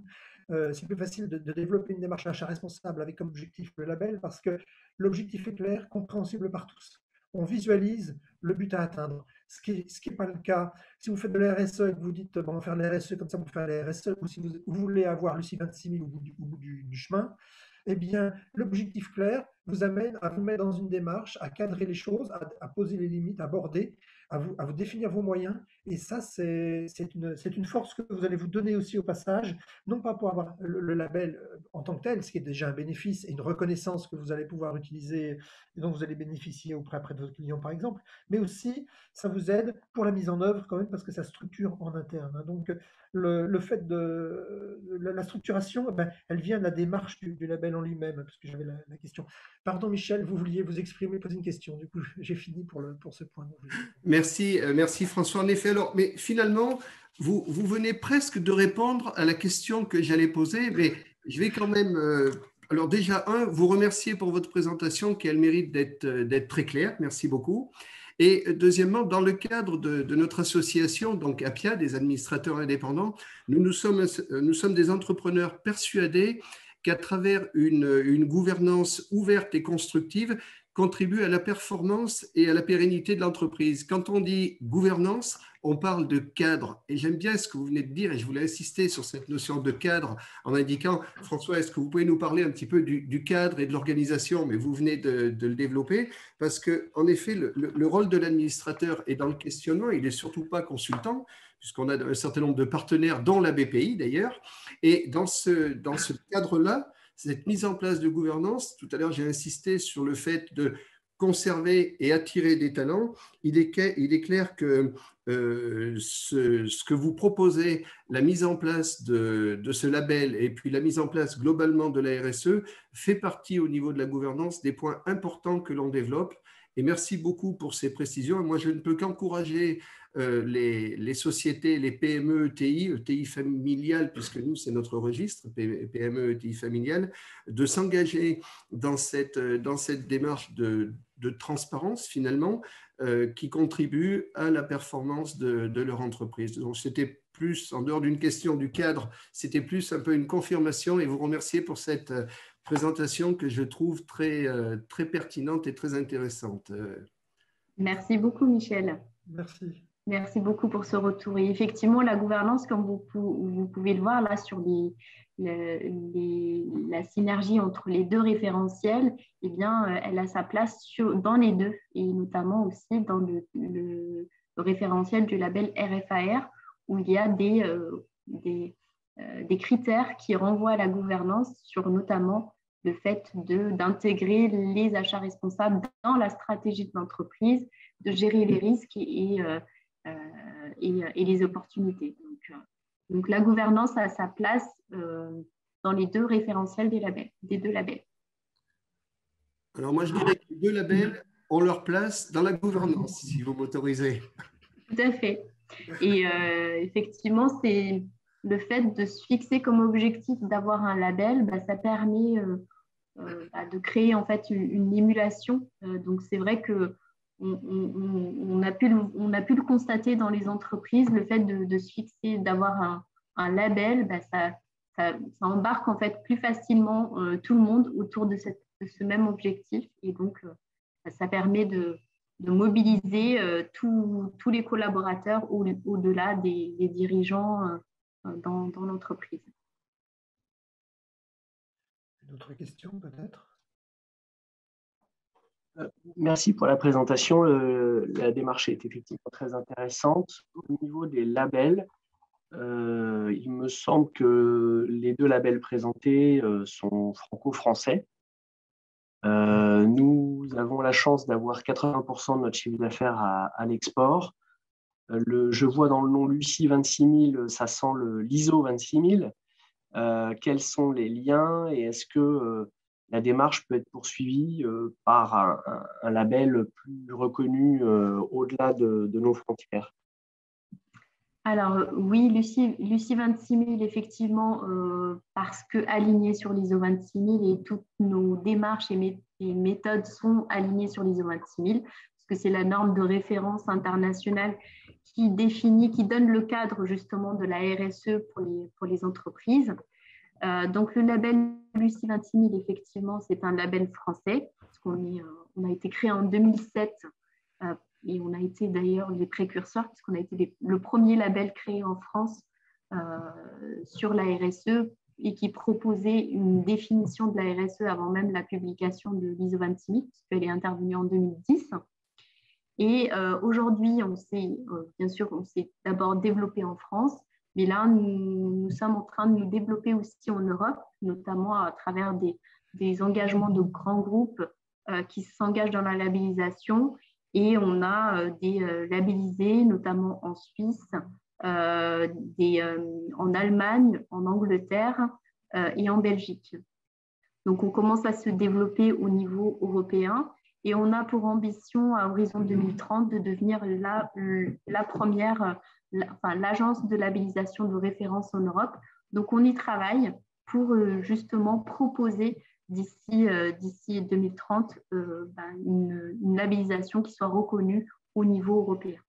c'est plus facile de développer une démarche d'achat responsable avec comme objectif le label parce que l'objectif est clair, compréhensible par tous. On visualise le but à atteindre, ce qui n'est pas le cas. Si vous faites de la RSE et que vous dites, bon, on va faire de la RSE comme ça, on va faire de la RSE, ou si vous voulez avoir Lucie 26 000 au bout du chemin, eh bien, l'objectif clair vous amène à vous mettre dans une démarche, à cadrer les choses, à poser les limites, à border, à vous définir vos moyens. Et ça, c'est une force que vous allez vous donner aussi au passage, non pas pour avoir le label en tant que tel, ce qui est déjà un bénéfice et une reconnaissance que vous allez pouvoir utiliser et dont vous allez bénéficier auprès de votre client, par exemple, mais aussi, ça vous aide pour la mise en œuvre quand même, parce que ça structure en interne. Donc, le fait de la structuration, ben, elle vient de la démarche du label en lui-même, parce que j'avais la question. Pardon, Michel, vous vouliez vous exprimer, poser une question. Du coup, j'ai fini pour ce point. Merci, merci François. En effet, alors, mais finalement, vous venez presque de répondre à la question que j'allais poser, mais je vais quand même. Alors déjà, vous remercier pour votre présentation qui a le mérite d'être très claire. Merci beaucoup. Et deuxièmement, dans le cadre de notre association, donc APIA, des administrateurs indépendants, nous sommes des entrepreneurs persuadés qu'à travers une gouvernance ouverte et constructive, contribue à la performance et à la pérennité de l'entreprise. Quand on dit gouvernance, on parle de cadre. Et j'aime bien ce que vous venez de dire, et je voulais insister sur cette notion de cadre en indiquant, François, est-ce que vous pouvez nous parler un petit peu du cadre et de l'organisation, mais vous venez de le développer, parce qu'en effet, le rôle de l'administrateur est dans le questionnement, il n'est surtout pas consultant, puisqu'on a un certain nombre de partenaires, dont la BPI d'ailleurs, et dans ce cadre-là, cette mise en place de gouvernance, tout à l'heure j'ai insisté sur le fait de conserver et attirer des talents, il est clair que ce que vous proposez, la mise en place de ce label et puis la mise en place globalement de la RSE, fait partie au niveau de la gouvernance des points importants que l'on développe. Et merci beaucoup pour ces précisions. Moi, je ne peux qu'encourager les sociétés, les PME, ETI familiales, puisque nous, c'est notre registre, PME, ETI familiales, de s'engager dans cette démarche de transparence, finalement, qui contribue à la performance de leur entreprise. Donc, c'était plus, en dehors d'une question du cadre, c'était plus un peu une confirmation et vous remercier pour cette présentation que je trouve très, très pertinente et très intéressante. Merci beaucoup, Michel. Merci. Merci beaucoup pour ce retour. Et effectivement, la gouvernance, comme vous pouvez le voir là sur la synergie entre les deux référentiels, eh bien, elle a sa place dans les deux, et notamment aussi dans le référentiel du label RFAR, où il y a des critères qui renvoient à la gouvernance sur notamment le fait d'intégrer les achats responsables dans la stratégie de l'entreprise, de gérer les risques et les opportunités. Donc, la gouvernance a sa place dans les deux référentiels des deux labels. Alors moi, je dirais que les deux labels ont leur place dans la gouvernance, si vous m'autorisez. Tout à fait. Et effectivement, c'est le fait de se fixer comme objectif d'avoir un label, ça permet de créer en fait une émulation. Donc c'est vrai que on a pu le constater dans les entreprises, le fait de se fixer, d'avoir un label, ça embarque en fait plus facilement tout le monde autour de ce même objectif, et donc ça permet de mobiliser tous les collaborateurs au-delà des dirigeants dans l'entreprise. D'autres questions peut-être? Merci pour la présentation. La démarche est effectivement très intéressante. Au niveau des labels, il me semble que les deux labels présentés sont franco-français. Nous avons la chance d'avoir 80% de notre chiffre d'affaires à l'export. Je vois dans le nom Lucie 26000, ça sent l'ISO 26000. Quels sont les liens et est-ce que la démarche peut être poursuivie par un label plus reconnu au-delà de nos frontières? Alors oui, Lucie 26000, effectivement, parce que alignée sur l'ISO 26000 et toutes nos démarches et méthodes sont alignées sur l'ISO 26000, parce que c'est la norme de référence internationale qui donne le cadre justement de la RSE pour les entreprises. Donc le label Lucie 26000, effectivement, c'est un label français, parce on a été créé en 2007 et on a été d'ailleurs les précurseurs, puisqu'on a été le premier label créé en France sur la RSE et qui proposait une définition de la RSE avant même la publication de l'ISO 26000, puisqu'elle est intervenue en 2010. Et aujourd'hui, bien sûr, on s'est d'abord développé en France, mais là, nous sommes en train de nous développer aussi en Europe, notamment à travers des engagements de grands groupes qui s'engagent dans la labellisation. Et on a des labellisés, notamment en Suisse, en Allemagne, en Angleterre et en Belgique. Donc, on commence à se développer au niveau européen. Et on a pour ambition, à horizon 2030, de devenir la première, l'agence de labellisation de référence en Europe. Donc, on y travaille pour justement proposer d'ici 2030 une labellisation qui soit reconnue au niveau européen.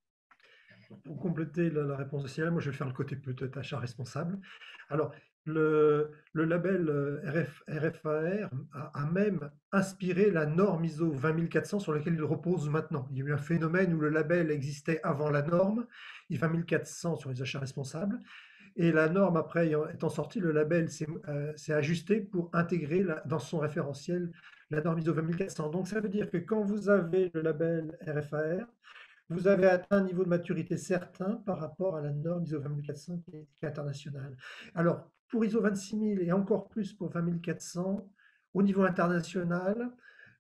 Pour compléter la réponse de Cyril, moi je vais faire le côté peut-être achat responsable. Alors, le label RFAR a même inspiré la norme ISO 20400 sur laquelle il repose maintenant. Il y a eu un phénomène où le label existait avant la norme, 20400 sur les achats responsables, et la norme, après étant sortie, le label s'est ajusté pour intégrer dans son référentiel la norme ISO 20400. Donc ça veut dire que quand vous avez le label RFAR, vous avez atteint un niveau de maturité certain par rapport à la norme ISO 20400 qui est internationale. Alors, pour ISO 26000 et encore plus pour 20400, au niveau international,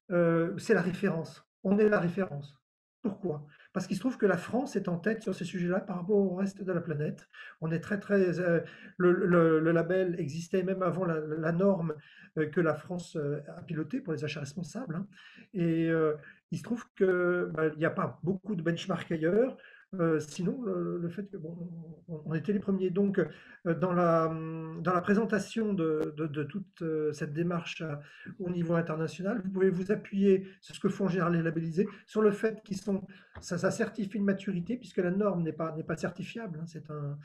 c'est la référence. On est la référence. Pourquoi? Parce qu'il se trouve que la France est en tête sur ces sujets-là par rapport au reste de la planète. On est très, très. Le label existait même avant la norme que la France a pilotée pour les achats responsables, hein. Et il se trouve qu'il n'y a pas beaucoup de benchmarks ailleurs. Sinon, le fait que on était les premiers. Donc, dans la présentation de toute cette démarche au niveau international, vous pouvez vous appuyer, c'est ce que font en général les labellisés, sur le fait ça certifie une maturité, puisque la norme n'est pas certifiable, hein.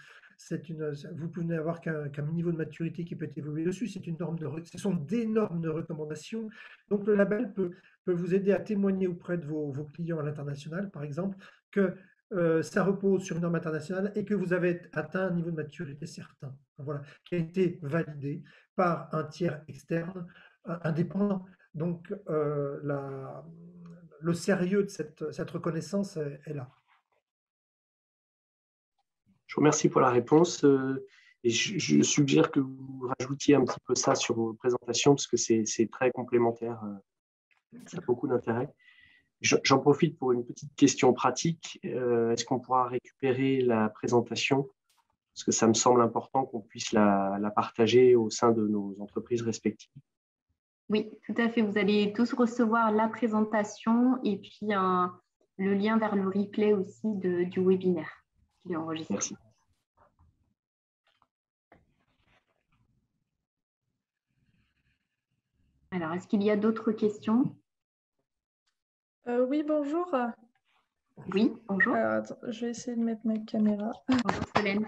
Vous pouvez n'avoir qu'un niveau de maturité qui peut évoluer dessus. Ce sont des normes de recommandation. Donc, le label peut vous aider à témoigner auprès de vos clients à l'international, par exemple, que ça repose sur une norme internationale et que vous avez atteint un niveau de maturité certain, voilà, qui a été validé par un tiers externe indépendant. Donc, le sérieux de cette reconnaissance est là. Je vous remercie pour la réponse. Et je suggère que vous rajoutiez un petit peu ça sur vos présentations parce que c'est très complémentaire. Ça a beaucoup d'intérêt. J'en profite pour une petite question pratique. Est-ce qu'on pourra récupérer la présentation? Parce que ça me semble important qu'on puisse la partager au sein de nos entreprises respectives. Oui, tout à fait. Vous allez tous recevoir la présentation et puis le lien vers le replay aussi du webinaire qui est enregistré. Merci. Alors, est-ce qu'il y a d'autres questions? Oui, bonjour. Oui, bonjour. Alors, attends, je vais essayer de mettre ma caméra. Bonjour Solène.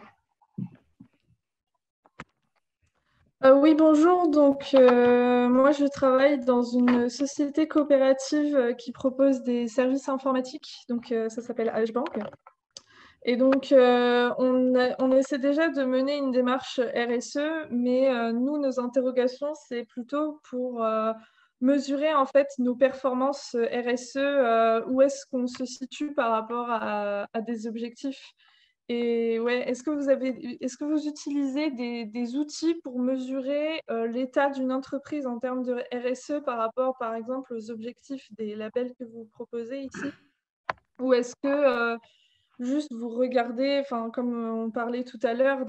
Oui, bonjour. Donc, moi, je travaille dans une société coopérative qui propose des services informatiques. Donc, ça s'appelle Hbank. Et donc, on essaie déjà de mener une démarche RSE, mais nous, nos interrogations, c'est plutôt pour mesurer en fait nos performances RSE, où est-ce qu'on se situe par rapport à des objectifs. Et ouais, est-ce que vous utilisez des outils pour mesurer l'état d'une entreprise en termes de RSE par rapport, par exemple, aux objectifs des labels que vous proposez ici? Ou est-ce que juste vous regardez, comme on parlait tout à l'heure,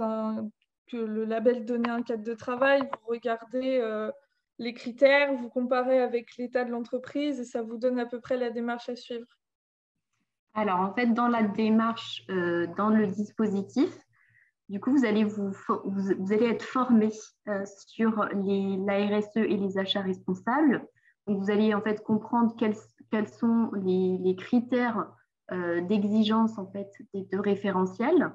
que le label donnait un cadre de travail, vous regardez les critères, vous comparez avec l'état de l'entreprise et ça vous donne à peu près la démarche à suivre. Alors, en fait, dans la démarche, dans le dispositif, du coup, vous allez être formé sur la RSE et les achats responsables. Donc, vous allez en fait comprendre quels sont les critères d'exigence en fait des deux référentiels,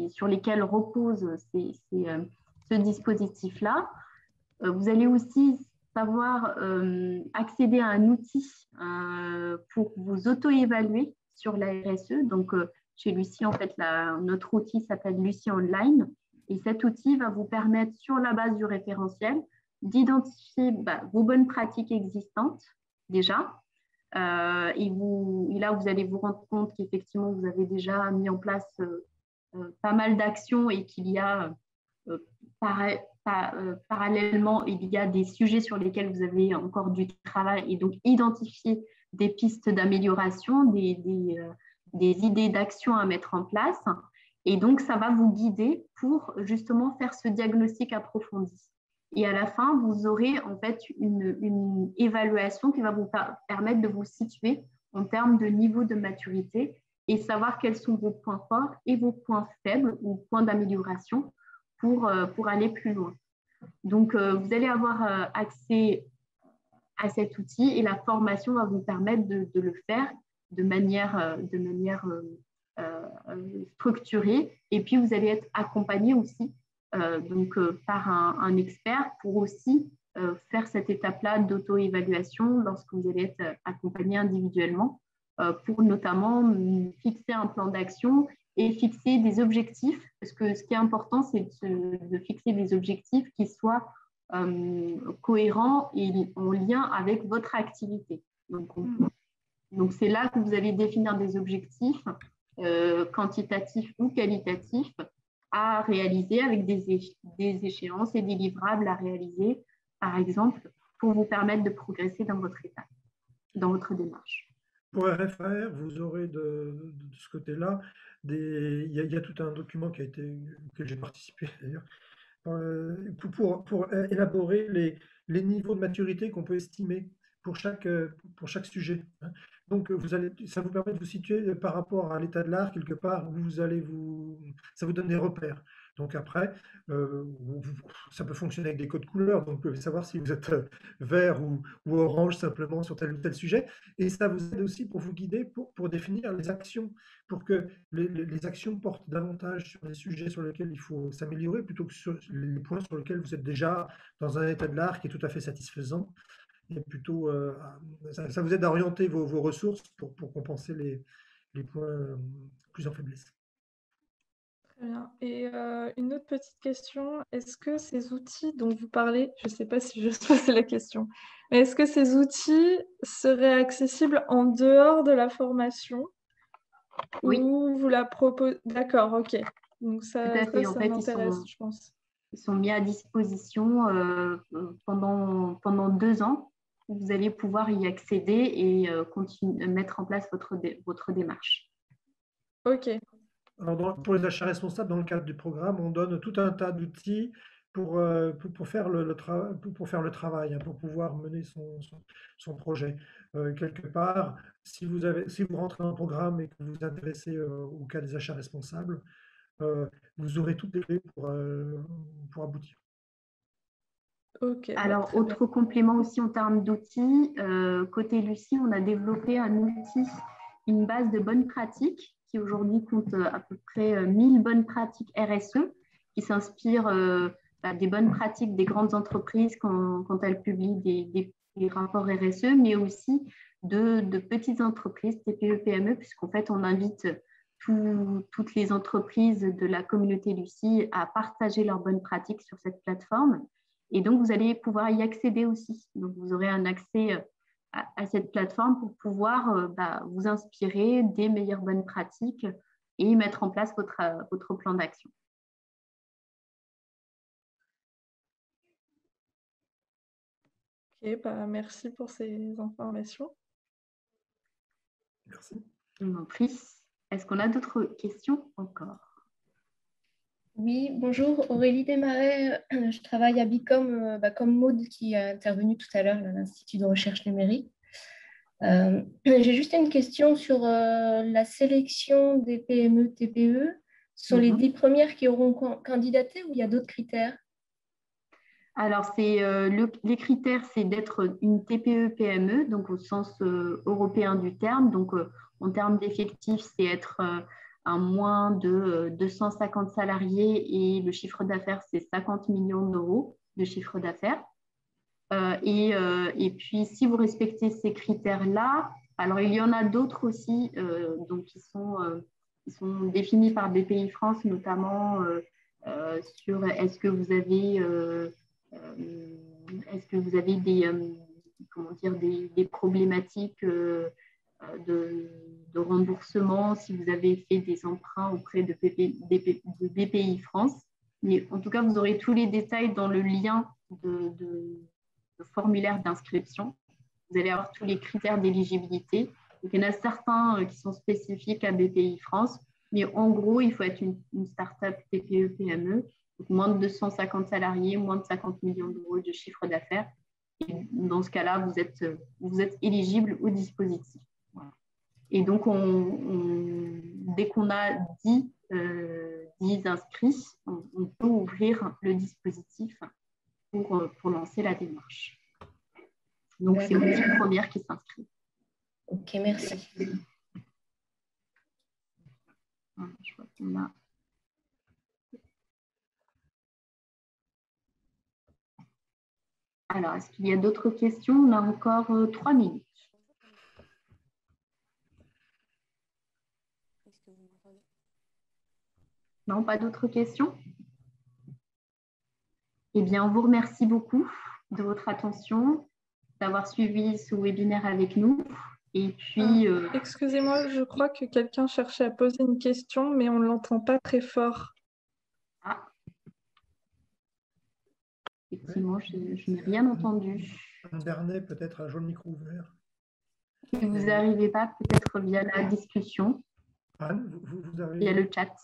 sur lesquels repose ce dispositif-là. Vous allez aussi savoir accéder à un outil pour vous auto-évaluer sur la RSE. Donc, chez Lucie, en fait, notre outil s'appelle Lucie Online. Et cet outil va vous permettre, sur la base du référentiel, d'identifier vos bonnes pratiques existantes déjà. Et là, vous allez vous rendre compte qu'effectivement, vous avez déjà mis en place pas mal d'actions et qu'il y a parallèlement, il y a des sujets sur lesquels vous avez encore du travail et donc identifier des pistes d'amélioration, des idées d'action à mettre en place. Et donc, ça va vous guider pour justement faire ce diagnostic approfondi. Et à la fin, vous aurez en fait une évaluation qui va vous permettre de vous situer en termes de niveau de maturité et savoir quels sont vos points forts et vos points faibles ou points d'amélioration pour aller plus loin. Donc, vous allez avoir accès à cet outil et la formation va vous permettre de le faire de manière structurée. Et puis, vous allez être accompagné aussi par un expert pour aussi faire cette étape-là d'auto-évaluation lorsque vous allez être accompagné individuellement pour notamment fixer un plan d'action et fixer des objectifs, parce que ce qui est important, c'est de fixer des objectifs qui soient cohérents et en lien avec votre activité. Donc c'est là que vous allez définir des objectifs quantitatifs ou qualitatifs à réaliser avec des échéances et des livrables à réaliser, par exemple, pour vous permettre de progresser dans votre étape, dans votre démarche. Pour RFR, vous aurez de ce côté-là, il y a tout un document que j'ai participé d'ailleurs, pour élaborer les niveaux de maturité qu'on peut estimer pour chaque sujet. Donc, ça vous permet de vous situer par rapport à l'état de l'art, quelque part, où ça vous donne des repères. Donc après, ça peut fonctionner avec des codes couleurs, donc vous pouvez savoir si vous êtes vert ou orange simplement sur tel ou tel sujet. Et ça vous aide aussi pour vous guider, pour définir les actions, pour que les actions portent davantage sur les sujets sur lesquels il faut s'améliorer, plutôt que sur les points sur lesquels vous êtes déjà dans un état de l'art qui est tout à fait satisfaisant. Et plutôt, ça vous aide à orienter vos ressources pour compenser les points plus en faiblesse. Très bien. Et une autre petite question, est-ce que ces outils dont vous parlez, je ne sais pas si je poser la question, mais est-ce que ces outils seraient accessibles en dehors de la formation? Oui. Ou vous la proposez? D'accord, ok. Donc ça m'intéresse, je pense. Ils sont mis à disposition pendant 2 ans. Vous allez pouvoir y accéder et mettre en place votre démarche. Ok. Alors pour les achats responsables, dans le cadre du programme, on donne tout un tas d'outils pour faire le travail, pour pouvoir mener son projet. Quelque part, si vous rentrez dans le programme et que vous vous intéressez au cas des achats responsables, vous aurez toutes les clés pour aboutir. Ok. Alors, autre complément aussi en termes d'outils, côté Lucie, on a développé un outil, une base de bonnes pratiques qui aujourd'hui compte à peu près 1000 bonnes pratiques RSE qui s'inspirent des bonnes pratiques des grandes entreprises quand elles publient des rapports RSE, mais aussi de petites entreprises, TPE, PME, puisqu'en fait, on invite toutes les entreprises de la communauté Lucie à partager leurs bonnes pratiques sur cette plateforme. Et donc, vous allez pouvoir y accéder aussi. Donc, vous aurez un accès à cette plateforme pour pouvoir vous inspirer des meilleures bonnes pratiques et mettre en place votre plan d'action. Ok, merci pour ces informations. Merci. Je vous en prie. Est-ce qu'on a d'autres questions encore? Oui, bonjour, Aurélie Desmarais. Je travaille à Bicom, comme Maud qui a intervenu tout à l'heure à l'Institut de recherche numérique. J'ai juste une question sur la sélection des PME, TPE. Ce sont les 10 premières qui auront candidaté ou il y a d'autres critères? Alors, les critères, c'est d'être une TPE-PME, donc au sens européen du terme. Donc, en termes d'effectifs, c'est être à moins de 250 salariés et le chiffre d'affaires, c'est 50 millions d'euros de chiffre d'affaires. Et puis, si vous respectez ces critères-là, alors il y en a d'autres aussi donc qui sont définis par BPI France, notamment sur est-ce que vous avez des problématiques de remboursement, si vous avez fait des emprunts auprès de BPI France. Mais en tout cas, vous aurez tous les détails dans le lien de formulaire d'inscription. Vous allez avoir tous les critères d'éligibilité. Donc, il y en a certains qui sont spécifiques à BPI France, mais en gros, il faut être une start-up TPE-PME, donc moins de 250 salariés, moins de 50 millions d'euros de chiffre d'affaires. Et dans ce cas-là, vous êtes éligible au dispositif. Voilà. Et donc, dès qu'on a 10 inscrits, on peut ouvrir le dispositif pour lancer la démarche. Donc, c'est aux 10 premières qui s'inscrivent. Ok, merci. Je vois qu'on a... Alors, est-ce qu'il y a d'autres questions? On a encore 3 minutes. Non, pas d'autres questions? Eh bien, on vous remercie beaucoup de votre attention, d'avoir suivi ce webinaire avec nous. Et puis... Excusez-moi, je crois que quelqu'un cherchait à poser une question, mais on ne l'entend pas très fort. Ah. Effectivement, je n'ai rien entendu. Anne Bernet, peut-être, un jaune micro ouvert. Si vous n'arrivez pas, peut-être via la discussion. Anne, vous avez... Via le chat.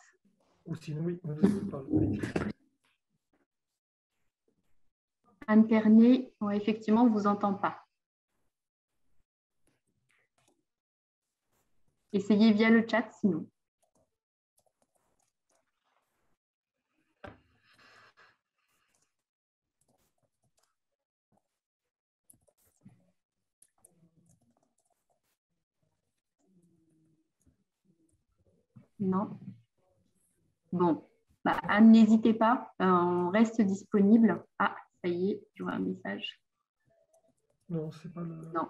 Ou sinon, oui, vous parlez. Anne Bernet, effectivement, on ne vous entend pas. Essayez via le chat, sinon. Non. Bon, Anne, n'hésitez pas, on reste disponible. Ah, ça y est, je vois un message. Non, c'est pas le... Non,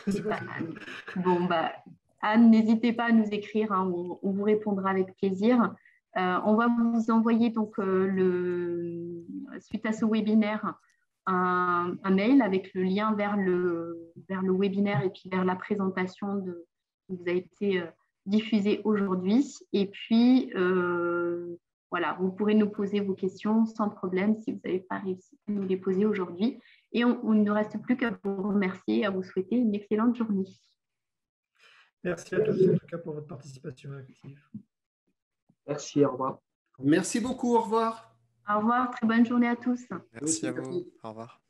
c'est pas Anne. Bon, Anne, n'hésitez pas à nous écrire, hein, on vous répondra avec plaisir. On va vous envoyer donc suite à ce webinaire un mail avec le lien vers le webinaire et puis vers la présentation qui vous a été diffusée aujourd'hui. Et puis, voilà, vous pourrez nous poser vos questions sans problème si vous n'avez pas réussi à nous les poser aujourd'hui. Et il ne nous reste plus qu'à vous remercier et à vous souhaiter une excellente journée. Merci à tous, en tout cas, pour votre participation active. Merci, au revoir. Merci beaucoup, au revoir. Au revoir, très bonne journée à tous. Merci à vous, au revoir.